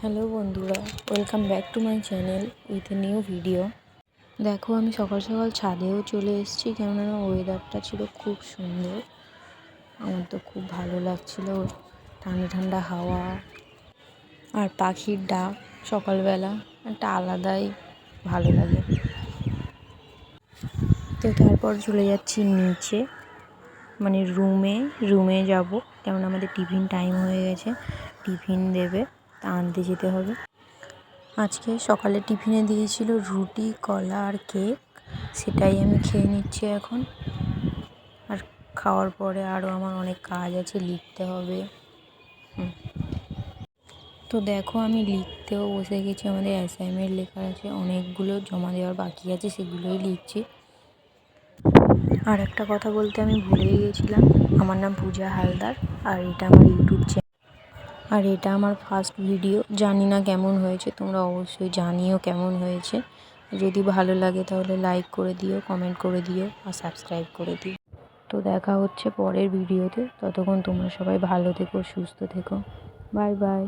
Hello বন্ধুরা, welcome back to my channel with a new video. দেখো, আমি সকাল সকাল ছাদেও চলে এসেছি, কেননা ওয়েদারটা ছিল খুব সুন্দর। আমার তো খুব ভালো লাগছিল, ঠান্ডা ঠান্ডা হাওয়া আর পাখির ডাক সকালবেলা একটা আলাদাই ভালো লাগে। তো তারপর চলে যাচ্ছি নিচে, মানে রুমে যাব, কেননা আমাদের টিফিন টাইম হয়ে গেছে। টিফিন দেবে, তা আনতে যেতে হবে। আজকে সকালে টিফিনে দিয়েছিল রুটি, কলা আর কেক, সেটাই আমি খেয়ে নিচ্ছি এখন। আর খাওয়ার পরে আরও আমার অনেক কাজ আছে, লিখতে হবে। তো দেখো, আমি লিখতেও বসে গেছি। আমাদের অ্যাসাইনমেন্ট লেখা আছে, অনেকগুলো জমা দেওয়ার বাকি আছে, সেগুলোই লিখছি। আর একটা কথা বলতে আমি ভুলেই গেছিলাম, আমার নাম পূজা হালদার, আর এটা আমার ইউটিউব চ্যানেল, আর এটা আমার ফার্স্ট ভিডিও। জানি না কেমন হয়েছে, তোমরা অবশ্যই জানিও কেমন হয়েছে। যদি ভালো লাগে তাহলে লাইক করে দিও, কমেন্ট করে দিও আর সাবস্ক্রাইব করে দিও। তো দেখা হচ্ছে পরের ভিডিওতে। ততক্ষণ তোমরা সবাই ভালো থেকো, সুস্থ থেকো। Bye bye.